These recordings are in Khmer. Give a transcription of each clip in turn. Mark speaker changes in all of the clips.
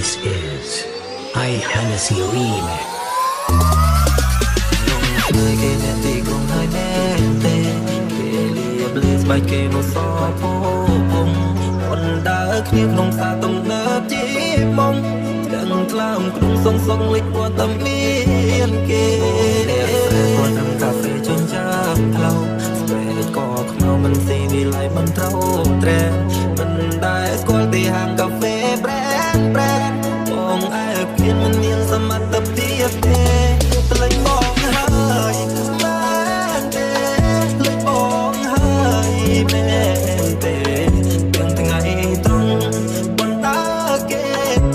Speaker 1: This is I Hennessy Remix
Speaker 2: គេអ្នកទីក្រុងហើយមែនទេគេលៀបលេស្បែកគេនោះសពពងអនដើរគ្នាក្នុងផ្សារទំនើបជីបងទាំងថ្លើមក្នុងសងសងលេចពួតតែមានគេពួតតាមកាហ្វេជន់ចាប់ផ្លូវស្វែកក៏ខ្មៅមិនស៊ីវិល័យមិនត្រូវត្រែមិនដែលស្គាល់ទីហាងកាហ្វេ brand បងអើគៀនមិនមានសមត្ថភាពទេទៅលេងបងហើយមែនទេលេងបងហើយមែនទេទាំងថ្ងៃត្រង់បណ្ដាគេ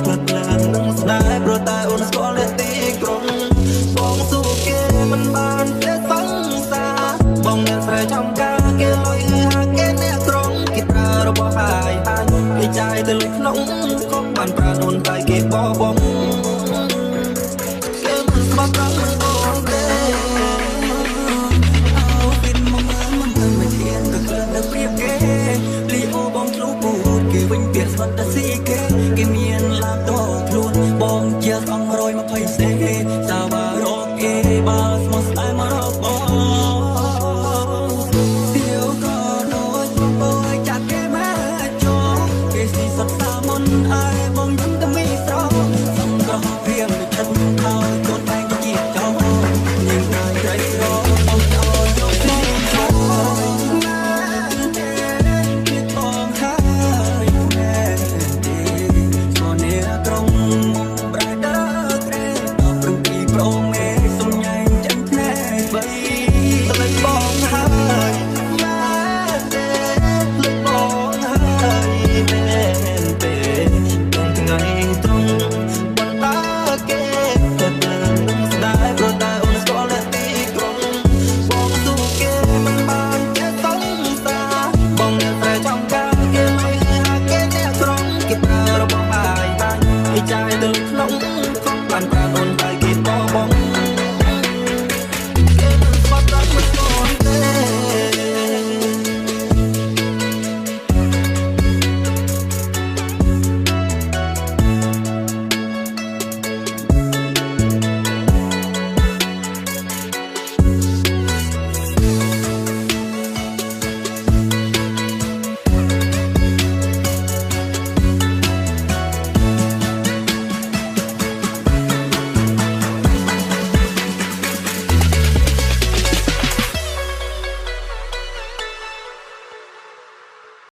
Speaker 2: ផ្លឹកឡើងនឹងស្នេហ៍ព្រោះតែអូនស្គាល់អ្នកទីក្រុងបងស៊ូគេមិនបានទេសង្សារបងអ្នកស្រីចំការគេលុយហាគេអ្នកក្រុងគេប្រើរបស់ហើយគេចាយទៅលើក្នុងកុំបានប្រានូនតែគេបោះបងគេមិនស្បាត់ដល់មិនបងទេអូវិនមកមិនមិនធានទៅក្លឹបទៅព្រៀបគេលីអូបងធ្លុះពូតគេវិញពីស្បាត់តែស៊ី